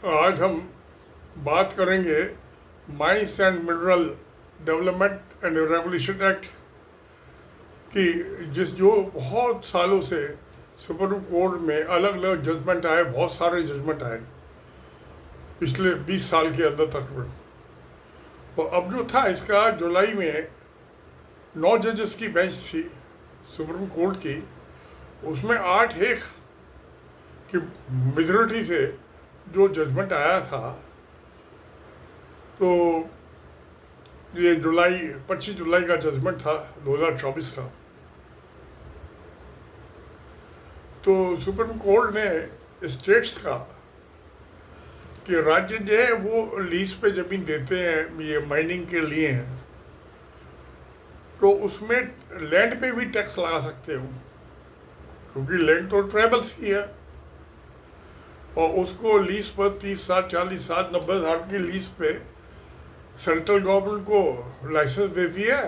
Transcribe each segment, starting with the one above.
आज हम बात करेंगे mines and mineral development and revolution act की, जो बहुत सालों से सुप्रीम कोर्ट में अलग अलग जजमेंट आए, बहुत सारे जजमेंट आए पिछले 20 साल के अंदर तकरीबन। तो अब जो था इसका जुलाई में 9 जजेस की बेंच थी सुप्रीम कोर्ट की, उसमें 8-1 की मेजॉरिटी से जो जजमेंट आया था। तो ये 25 जुलाई का जजमेंट था 2024 का। तो सुप्रीम कोर्ट ने स्टेट्स का कि राज्य जो है वो लीज पे ज़मीन देते हैं ये माइनिंग के लिए हैं, तो उसमें लैंड पे भी टैक्स लगा सकते हो, क्योंकि लैंड तो ट्राइबल्स की है और उसको लीज पर 30 साल 40 साल 90 साल की लीज पे सेंट्रल गवर्नमेंट को लाइसेंस देती है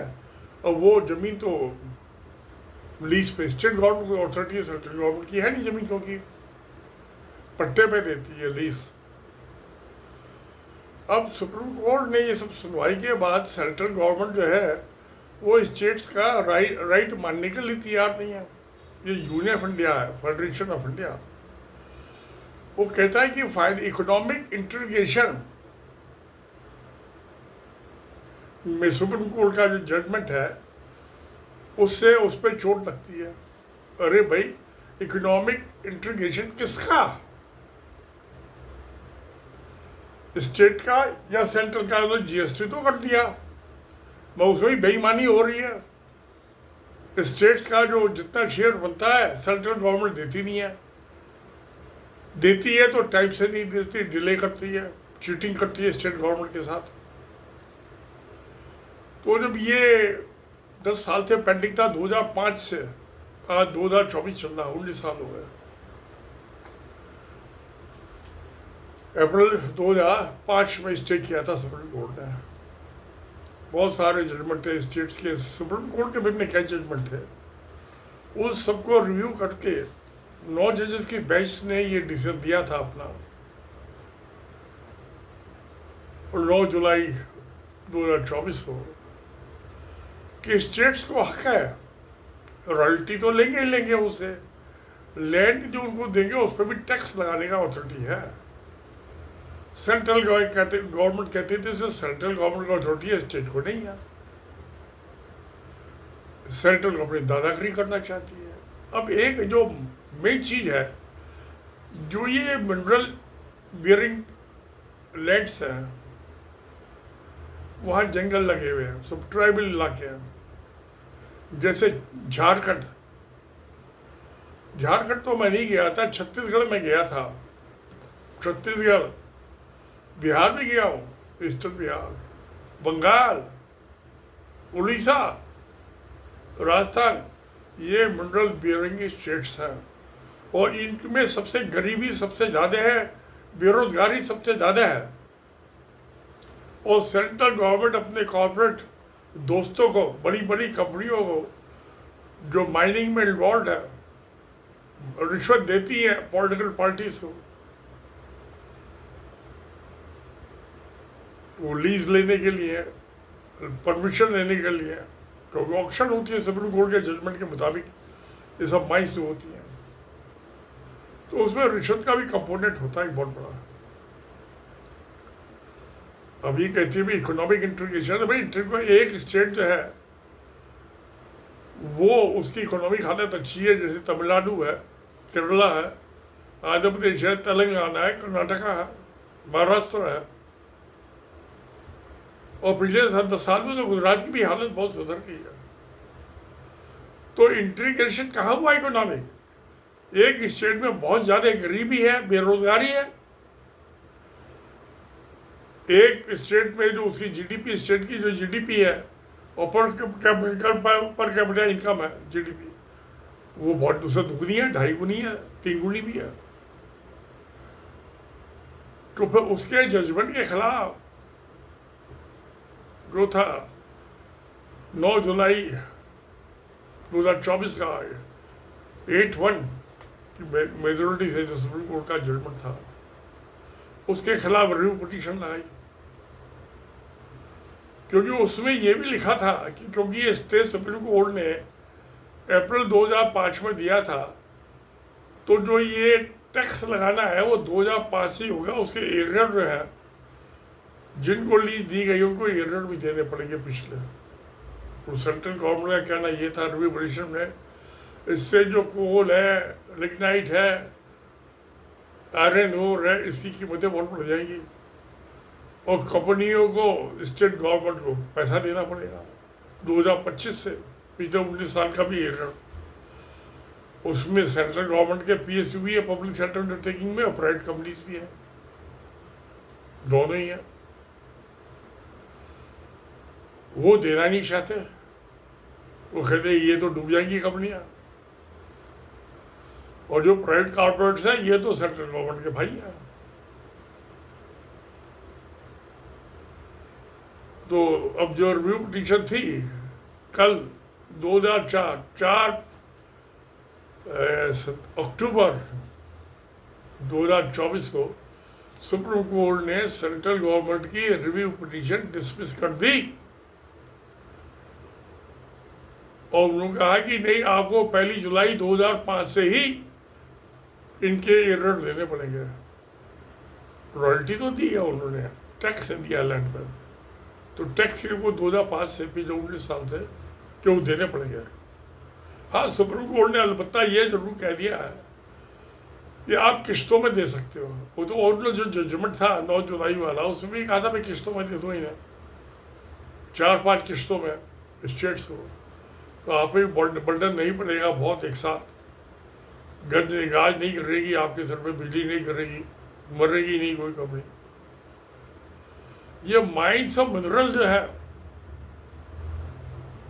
और वो ज़मीन तो लीज पे स्टेट गवर्नमेंट की अथॉरिटी है, सेंट्रल गवर्नमेंट की है नहीं ज़मीन, क्योंकि पट्टे पे देती है लीज। अब सुप्रीम कोर्ट ने ये सब सुनवाई के बाद सेंट्रल गवर्नमेंट जो है वो स्टेट्स का राइट मानने के लिए तैयार नहीं है। ये यूनियन ऑफ इंडिया है, फेडरेशन ऑफ इंडिया, वो कहता है कि इकोनॉमिक इंटीग्रेशन में सुप्रीम कोर्ट का जो जजमेंट है उससे उस पर चोट लगती है। अरे भाई, इकोनॉमिक इंटीग्रेशन किसका? स्टेट का या सेंट्रल का? तो जीएसटी तो कर दिया, मैं उसमें बेईमानी हो रही है। स्टेट्स का जो जितना शेयर बनता है सेंट्रल गवर्नमेंट देती नहीं है, देती है तो टाइम से नहीं देती, डिले करती है, चीटिंग करती है स्टेट गवर्नमेंट के साथ। तो जब ये 10 साल से पेंडिंग था 2005 से, आज 2024 चल रहा, 19 साल हो गए। अप्रैल 2005 में स्टे किया था सुप्रीम कोर्ट ने। बहुत सारे जजमेंट थे स्टेट्स के, सुप्रीम कोर्ट के भी क्या जजमेंट थे, उस सबको रिव्यू करके 9 जजेस की बेंच ने ये डिसीजन दिया था अपना। और 9 जुलाई 2024 को कि स्टेट्स को हक है, रॉयल्टी तो लेंगे ही लेंगे उससे, लैंड जो उनको देंगे उस पर भी टैक्स लगाने का अथॉरिटी है। सेंट्रल गवर्नमेंट कहती थी सेंट्रल गवर्नमेंट का अथॉरिटी है, स्टेट को नहीं है। सेंट्रल गवर्नमेंट दादागिरी करना चाहती है। अब एक जो मेन चीज है, जो ये मिनरल बियरिंग लैंड्स हैं, वहाँ जंगल लगे हुए हैं, सब ट्राइबल इलाके हैं। जैसे झारखंड तो मैं नहीं गया था, छत्तीसगढ़ में गया था, छत्तीसगढ़, बिहार भी गया हूँ, ईस्टर्न बिहार, बंगाल, उड़ीसा, राजस्थान, ये मिनरल बियरिंग स्टेट्स हैं और इनमें सबसे गरीबी सबसे ज़्यादा है, बेरोजगारी सबसे ज़्यादा है। और सेंट्रल गवर्नमेंट अपने कॉर्पोरेट दोस्तों को, बड़ी बड़ी कंपनियों को जो माइनिंग में इन्वॉल्व है, रिश्वत देती है पॉलिटिकल पार्टीज को, वो लीज लेने के लिए, परमिशन लेने के लिए, क्योंकि ऑक्शन होती है सुप्रीम कोर्ट के जजमेंट के मुताबिक, ये सब माइंस जो होती हैं, तो उसमें रिश्वत का भी कंपोनेंट होता है बहुत बड़ा। अभी कहती है भी इकोनॉमिक इंटीग्रेशन, भाई एक स्टेट जो है वो उसकी इकोनॉमिक हालत अच्छी है, जैसे तमिलनाडु है, केरला है, आंध्र प्रदेश है, तेलंगाना है, कर्नाटका है, महाराष्ट्र है, और पिछले 10 साल में तो गुजरात की भी हालत बहुत सुधर गई है। तो इंटीग्रेशन कहाँ हुआ इकोनॉमिक? एक स्टेट में बहुत ज़्यादा गरीबी है, बेरोजगारी है, एक स्टेट में जो उसकी जीडीपी, स्टेट की जो जीडीपी है और पर कैपिटा इनकम है, जीडीपी, वो बहुत दूसरा दुगनी है, 2.5 गुनी है, 3 गुनी भी है। तो फिर उसके जजमेंट के खिलाफ जो था 9 जुलाई 2024 का 8-1 की मेजोरिटी से जो सुप्रीम कोर्ट का जजमेंट था, उसके खिलाफ रिव्यू पिटीशन लगाई, क्योंकि उसमें ये भी लिखा था कि क्योंकि ये स्टेट सुप्रीम कोर्ट ने अप्रैल 2005 में दिया था, तो जो ये टैक्स लगाना है वो 2005 से होगा। उसके एरियर जो है, जिनको लीज दी गई उनको एरियर भी देने पड़ेंगे पिछले। तो सेंट्रल गवर्नमेंट का कहना ये था रिव्यू पिटीशन में, इससे जो कोल है, लिग्नाइट है, आयरन ओर है, इसकी कीमतें बहुत बढ़ जाएंगी और कंपनियों को, स्टेट गवर्नमेंट को पैसा देना पड़ेगा 2025 से। पिछले 19 साल का भी एरियर, उसमें सेंट्रल गवर्नमेंट के पीएसयू भी है, पब्लिक सेक्टर अंडरटेकिंग में, और प्राइवेट कंपनीज भी है, दोनों ही है। वो देना नहीं चाहते, वो कहते ये तो डूब जाएंगी कंपनियां, और जो प्राइवेट कॉर्पोरेट्स हैं ये तो सेंट्रल गवर्नमेंट के भाई हैं। तो अब जो रिव्यू पिटीशन थी, कल 4 अक्टूबर 2024 को सुप्रीम कोर्ट ने सेंट्रल गवर्नमेंट की रिव्यू पिटीशन डिसमिस कर दी और उन्होंने कहा कि नहीं, आपको 1 जुलाई 2005 से ही इनके एरर देने पड़ेंगे। रॉयल्टी तो दी है उन्होंने, टैक्स दिया लैंड पर, तो टैक्स को 2005 से पिछले 19 साल से क्यों देने पड़ेंगे। हाँ, सुप्रीम कोर्ट ने अलबत्ता ये जरूर कह दिया है कि आप किस्तों में दे सकते हो। वो तो ओरिजिनल जो जजमेंट था 9 जुलाई वाला, उसमें भी कहा था मैं किस्तों में दे दूँ इन्हें, 4-5 किस्तों में स्टेट्स को, तो आप पे बर्डन नहीं पड़ेगा बहुत एक साथ। गज निगाज नहीं करेगी आपके सर पे, बिजली नहीं करेगी, मरेगी नहीं कोई कंपनी। ये माइंस ऑफ मिनरल जो है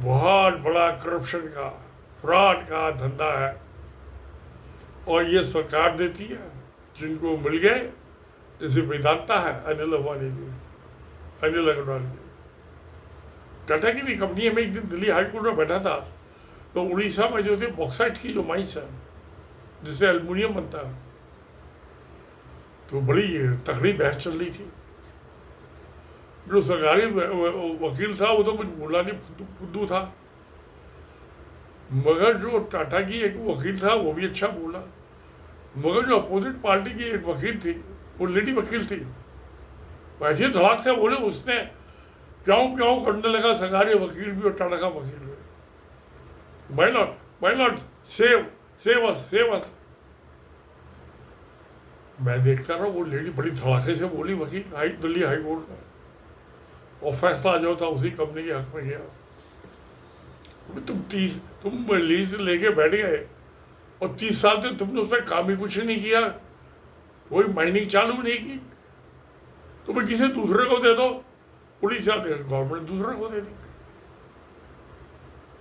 बहुत बड़ा करप्शन का, फ्रॉड का धंधा है, और ये सरकार देती है जिनको मिल गए, जैसे वेदांता है अनिल अंबानी की, अनिल अग्रवाल की। टाटा की भी कंपनी है। मैं एक दिन दिल्ली हाईकोर्ट में बैठा था, तो उड़ीसा में जो थे बॉक्साइट की जो माइंस है जिससे एल्युमिनियम बनता है, तो बड़ी तगड़ी बहस चल रही थी। जो सरकारी वकील था वो तो कुछ बोला नहीं, फुद्दू था, मगर जो टाटा की एक वकील था वो भी अच्छा बोला। मगर जो अपोजिट पार्टी की एक वकील थी, वो लेडी वकील थी, वैसे धड़ाक से बोले, उसने प्याऊ प्याऊ करने लगा, सरकारी वकील भी और टाटा का वकील भी, माय नॉट सेव अस। मैं देखता रहा, वो लेडी बड़ी धड़ाके से बोली, वकील दिल्ली हाई कोर्ट में, और फैसला जो था उसी कंपनी के हक में गया। तुम लीज लेके बैठ गए और 30 साल से तुमने उस पर काम ही कुछ नहीं किया, कोई माइनिंग चालू नहीं की, तुम्हें किसी दूसरे को दे दो, उड़ीसा गवर्नमेंट दूसरे को दे दी,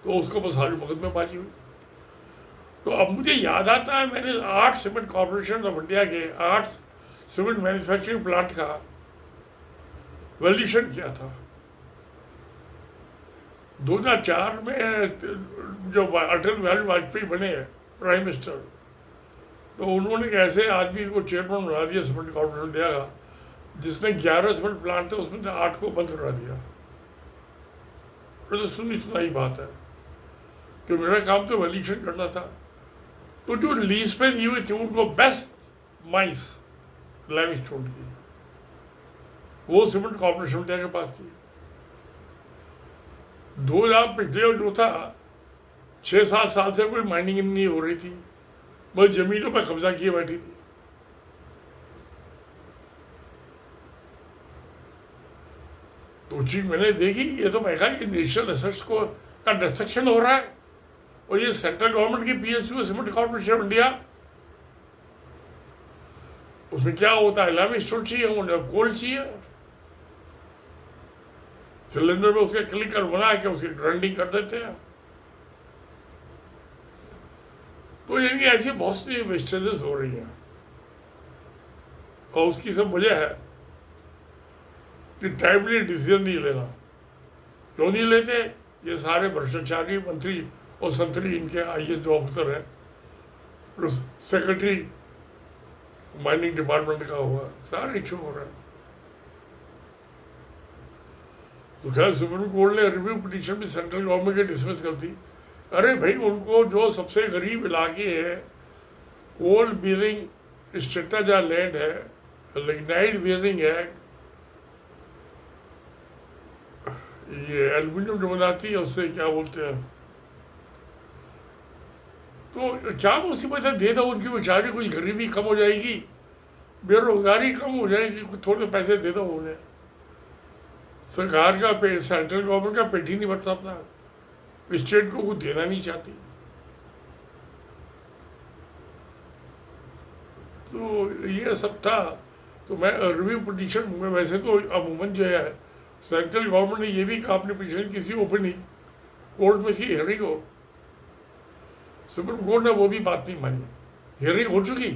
तो उसको बस सारी मुकदमेबाजी हुई। तो अब मुझे याद आता है, मैंने 8 सीमेंट कॉर्पोरेशन ऑफ इंडिया के 8 सीमेंट मैन्युफैक्चरिंग प्लांट का वैल्यूएशन किया था 2004 में। जो अटल बिहारी वाजपेयी बने प्राइम मिनिस्टर, तो उन्होंने एक ऐसे आदमी को चेयरमैन बना दिया सीमेंट कॉर्पोरेशन इंडिया का, जिसने 11 सीमेंट प्लांट थे, उसमें से 8 को बंद करा दिया। तो सुनी बात है कि मेरा काम तो वैल्यूएशन करना था। तो जो लीज पे दी हुई थी उनको बेस्ट माइंस लाइमस्टोन की, वो सीमेंट कॉर्पोरेशन इंडिया के पास थी। 2000 पिछले जो था 6-7 साल से कोई माइनिंग नहीं हो रही थी, बस जमीनों पर कब्जा किए बैठी थी। तो चीज मैंने देखी, ये तो मैं कहा ये नेशनल एसेट्स को का डिस्ट्रक्शन हो रहा है, और ये सेंट्रल गवर्नमेंट की PSU cement corporation of India, उसमें क्या होता है, लाइमस्टोन चाहिए, उन्हें कोल चाहिए, सिलेंडर में उसके क्लिक कर बना के उसकी ग्राइंडिंग कर देते हैं। तो इनकी ऐसी बहुत सी वेस्टेजेस हो रही हैं, और उसकी सब वजह है कि टाइमली डिसीजन नहीं लेना। क्यों नहीं लेते? ये सारे भ्रष्टाचारी मंत्री और संतरी, इनके आईएएस जो ऑफिसर हैं, सेक्रेटरी माइनिंग डिपार्टमेंट का हुआ, सारे इशू हो रहा है। तो खैर सुप्रीम कोर्ट ने रिव्यू पिटीशन भी सेंट्रल गवर्नमेंट के डिसमिस कर दी। अरे भाई, उनको जो सबसे गरीब इलाके हैं, कोल बियरिंग स्टेटा जहाँ लैंड है, लिग्नाइट बियरिंग है, ये एल्यूमिनियम जो बनाती है उससे क्या बोलते हैं, तो क्या मुसीबत है, दे दो उनकी बेचारी, कुछ गरीबी कम हो जाएगी, बेरोजगारी कम हो जाएगी, कुछ थोड़े पैसे दे दो उन्हें। सरकार का पेट, सेंट्रल गवर्नमेंट का पेट ही नहीं भरता अपना, स्टेट को कुछ देना नहीं चाहती। तो ये सब था। तो मैं रिव्यू पिटीशन में वैसे तो अमूमन जो है सेंट्रल गवर्नमेंट ने ये भी कहा अपने पिटीशन किसी ओपन कोर्ट में सी हियरिंग हो, सुप्रीम कोर्ट ने वो भी बात नहीं मानी। हियरिंग हो चुकी,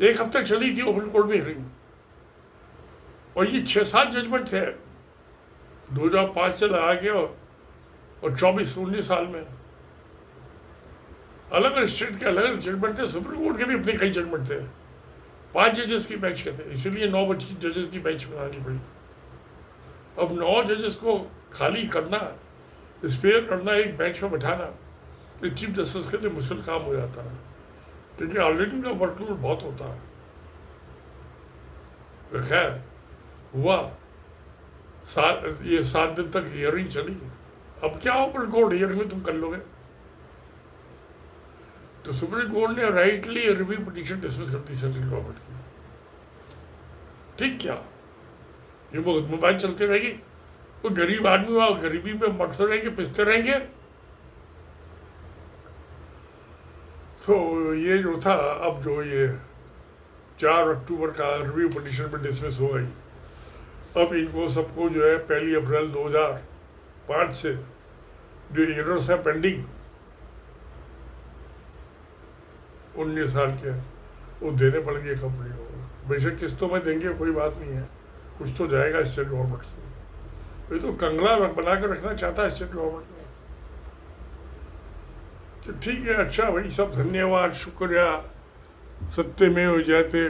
1 हफ्ते चली थी ओपन कोर्ट में हियरिंग, और ये 6-7 जजमेंट थे 2005 से लगा के, और 24-19 साल में अलग अलग स्टेट के अलग अलग जजमेंट थे। सुप्रीम कोर्ट के भी अपने कई जजमेंट थे, 5 जजेस की बेंच के थे, इसीलिए 9 जजेस की बेंच बनानी पड़ी। अब 9 जजेस को खाली करना, स्पेयर करना, एक बेंच में बैठाना, ये चीफ जस्टिस के लिए मुश्किल काम हो जाता है, क्योंकि ऑलरेडी उनका वर्कलोड बहुत होता है। खैर हुआ, ये 7 दिन तक हियरिंग चली। अब क्या ओपन कोर्ट हियरिंग में तुम कर लोगे? तो सुप्रीम कोर्ट ने राइटली रिव्यू पिटीशन डिसमिस कर दी सेंट्रल गवर्नमेंट की। ठीक क्या, ये मोबाइल चलते रहेगी, वो गरीब आदमी हुआ, गरीबी में मरते रहेंगे, पिसते रहेंगे। तो ये जो था, अब जो ये 4 अक्टूबर का रिव्यू पिटीशन पे डिसमिस हो गई, अब इनको सबको जो है 1 अप्रैल 2005 से जो एरर्स है पेंडिंग 19 साल के, वो देने पड़ेंगे कंपनी को। बेशक किस्तों में देंगे, कोई बात नहीं है, कुछ तो जाएगा स्टेट गवर्नमेंट से। ये तो कंगला बना कर रखना चाहता है स्टेट गवर्नमेंट में। तो ठीक है, अच्छा भाई, सब धन्यवाद, शुक्रिया। सत्यमेव जयते।